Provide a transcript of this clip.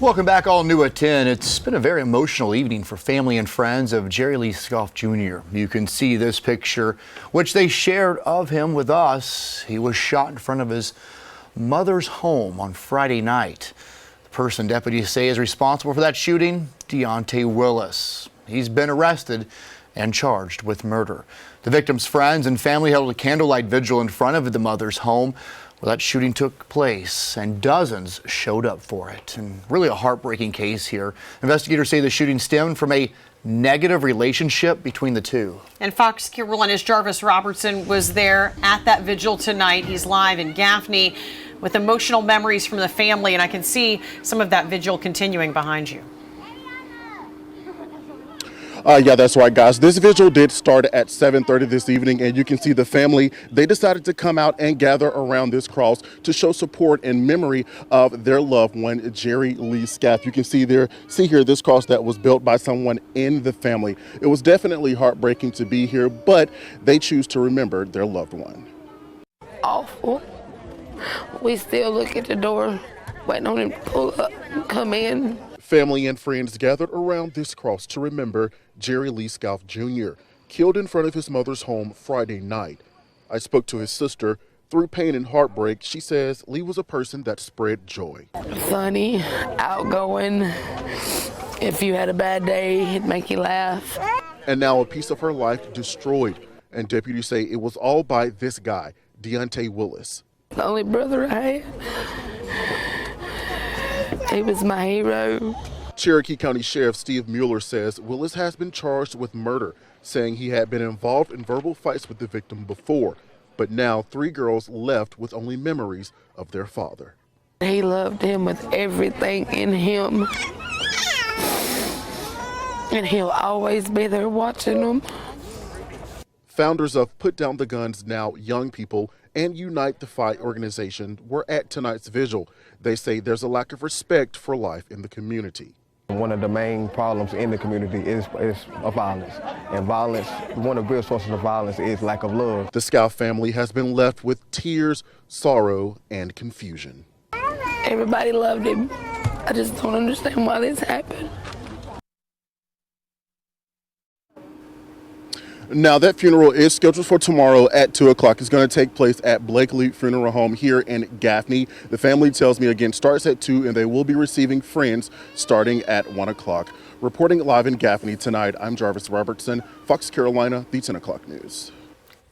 Welcome back, all new at 10. It's been a very emotional evening for family and friends of Jerry Lee Scalf Jr. You can see this picture, which they shared of him with us. He was shot in front of his mother's home on Friday night. The person deputies say is responsible for that shooting, Deontay Willis. He's been arrested and charged with murder. The victim's friends and family held a candlelight vigil in front of the mother's home where that shooting took place, and dozens showed up for it. And really a heartbreaking case here. Investigators say the shooting stemmed from a negative relationship between the two. And Fox Carolina's Jarvis Robertson was there at that vigil tonight. He's live in Gaffney with emotional memories from the family, and I can see some of that vigil continuing behind you. Yeah, that's right, guys. This vigil did start at 7:30 this evening, and you can see the family. They decided to come out and gather around this cross to show support in memory of their loved one, Jerry Lee Scalf. You can see here this cross that was built by someone in the family. It was definitely heartbreaking to be here, but they choose to remember their loved one. Awful. We still look at the door, waiting on him to pull up and come in. Family and friends gathered around this cross to remember Jerry Lee Scalf Jr., killed in front of his mother's home Friday night. I spoke to his sister. Through pain and heartbreak, she says Lee was a person that spread joy. Funny, outgoing. If you had a bad day, he'd make you laugh. And now a piece of her life destroyed. And deputies say it was all by this guy, Deontay Willis. The only brother I had. He was my hero. Cherokee County Sheriff Steve Mueller says Willis has been charged with murder, saying he had been involved in verbal fights with the victim before. But now 3 girls left with only memories of their father. He loved him with everything in him. And he'll always be there watching them. Founders of Put Down the Guns Now Young People and Unite the Fight organization were at tonight's vigil. They say there's a lack of respect for life in the community. One of the main problems in the community is violence. And violence, one of the real sources of violence is lack of love. The Scalf family has been left with tears, sorrow, and confusion. Everybody loved him. I just don't understand why this happened. Now, that funeral is scheduled for tomorrow at 2 o'clock. It's going to take place at Blakely Funeral Home here in Gaffney. The family tells me, again, starts at 2, and they will be receiving friends starting at 1 o'clock. Reporting live in Gaffney tonight, I'm Jarvis Robertson, Fox Carolina, the 10 o'clock news.